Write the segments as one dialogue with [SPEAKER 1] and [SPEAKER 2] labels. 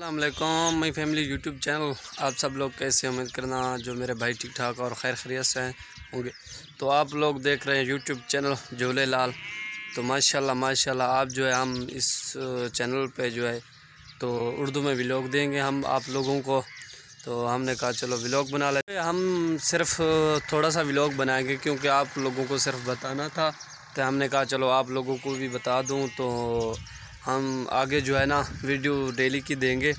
[SPEAKER 1] अस्सलाम वालेकुम my family YouTube channel. आप सब लोग कैसे, उम्मीद करना जो मेरे भाई ठीक ठाक और खैर खैरियत से होंगे। तो आप लोग देख रहे हैं यूट्यूब चैनल झूले लाल। तो माशाल्लाह माशाल्लाह आप जो है, हम इस चैनल पे जो है तो उर्दू में व्लॉग देंगे हम आप लोगों को। तो हमने कहा चलो व्लॉग बना लेते। हम सिर्फ थोड़ा सा व्लॉग बनाएंगे क्योंकि आप लोगों को सिर्फ बताना था, तो हमने कहा चलो आप लोगों को भी बता दूं। तो हम आगे जो है ना वीडियो डेली की देंगे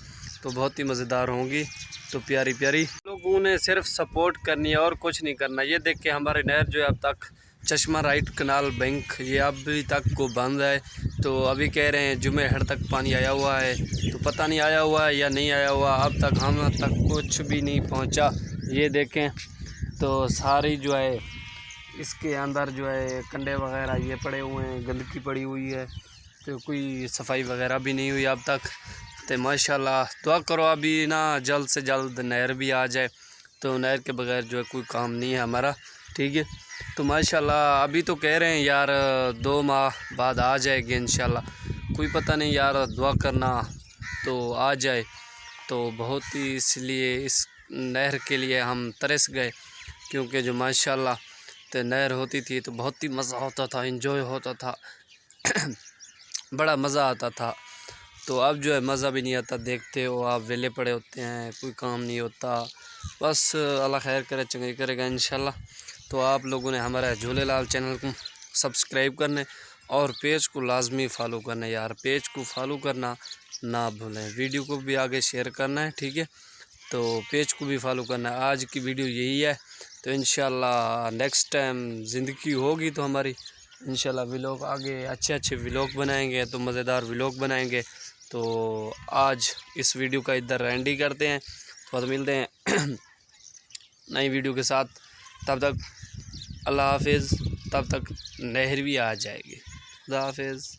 [SPEAKER 1] तो बहुत ही मज़ेदार होंगी। तो प्यारी प्यारी लोगों ने सिर्फ सपोर्ट करनी है और कुछ नहीं करना। ये देख के हमारे नहर जो है अब तक चश्मा राइट कनाल बैंक ये अभी तक को बंद है। तो अभी कह रहे हैं जुमे हर तक पानी आया हुआ है, तो पता नहीं आया हुआ है या नहीं आया हुआ। अब तक हम तक कुछ भी नहीं पहुंचा। ये देखें तो सारी जो है इसके अंदर जो है कंडे वगैरह ये पड़े हुए हैं, गंदगी पड़ी हुई है, तो कोई सफाई वगैरह भी नहीं हुई अब तक। तो माशाल्लाह दुआ करो अभी ना जल्द से जल्द नहर भी आ जाए। तो नहर के बगैर जो है कोई काम नहीं है हमारा, ठीक है। तो माशाल्लाह अभी तो कह रहे हैं यार 2 माह बाद आ जाएगी इंशाल्लाह, कोई पता नहीं यार, दुआ करना तो आ जाए। तो बहुत ही इसलिए इस नहर के लिए हम तरस गए, क्योंकि जो माशाल्लाह तो नहर होती थी तो बहुत ही मज़ा होता था, इंजॉय होता था बड़ा मज़ा आता था। तो अब जो है मज़ा भी नहीं आता। देखते हो आप वेले पड़े होते हैं, कोई काम नहीं होता, बस अल्लाह खैर करे चंगाई करेगा इंशाल्लाह। तो आप लोगों ने हमारा झूले लाल चैनल को सब्सक्राइब करने और पेज को लाजमी फ़ॉलो करना यार, पेज को फॉलो करना ना भूलें, वीडियो को भी आगे शेयर करना है, ठीक है। तो पेज को भी फॉलो करना है। आज की वीडियो यही है। तो इंशाल्लाह नेक्स्ट टाइम ज़िंदगी होगी तो हमारी इंशाल्लाह व्लॉग आगे अच्छे व्लॉग बनाएंगे, तो मज़ेदार व्लॉग बनाएंगे। तो आज इस वीडियो का इधर एंड ही करते हैं। तो मिलते हैं नई वीडियो के साथ। तब तक अल्लाह हाफिज़, तब तक नहर भी आ जाएगी। अल्लाह हाफिज़।